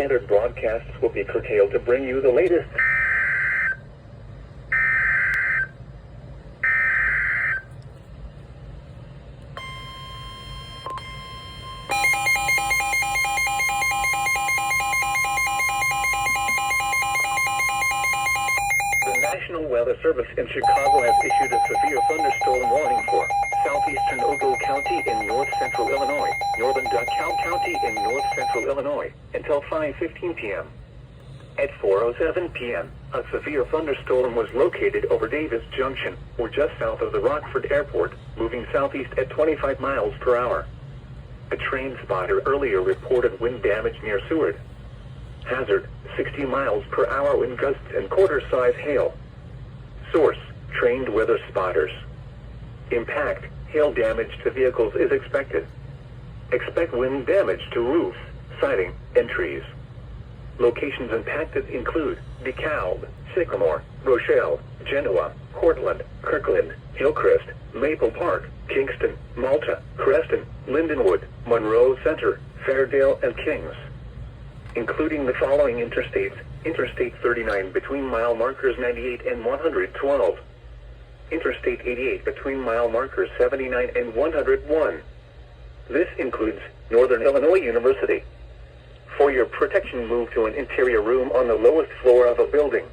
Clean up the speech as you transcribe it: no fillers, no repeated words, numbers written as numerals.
Standard broadcasts will be curtailed to bring you the latest. The National Weather Service in Chicago has issued a severe thunderstorm warning for southeastern Ogle County in north-central Illinois, northern DeKalb County in north-central Illinois, until 5:15 p.m. At 4:07 p.m., a severe thunderstorm was located over Davis Junction, or just south of the Rockford Airport, moving southeast at 25 miles per hour. A train spotter earlier reported wind damage near Seward. Hazard, 60 miles per hour wind gusts and quarter-size hail. Source, trained weather spotters. Impact, hail damage to vehicles is expected. Expect wind damage to roofs, siding, and trees. Locations impacted include DeKalb, Sycamore, Rochelle, Genoa, Cortland, Kirkland, Hillcrest, Maple Park, Kingston, Malta, Creston, Lindenwood, Monroe Center, Fairdale, and Kings. Including the following interstates: Interstate 39 between mile markers 98 and 112. Interstate 88 between mile markers 79 and 101. This includes Northern Illinois University. For your protection, move to an interior room on the lowest floor of a building.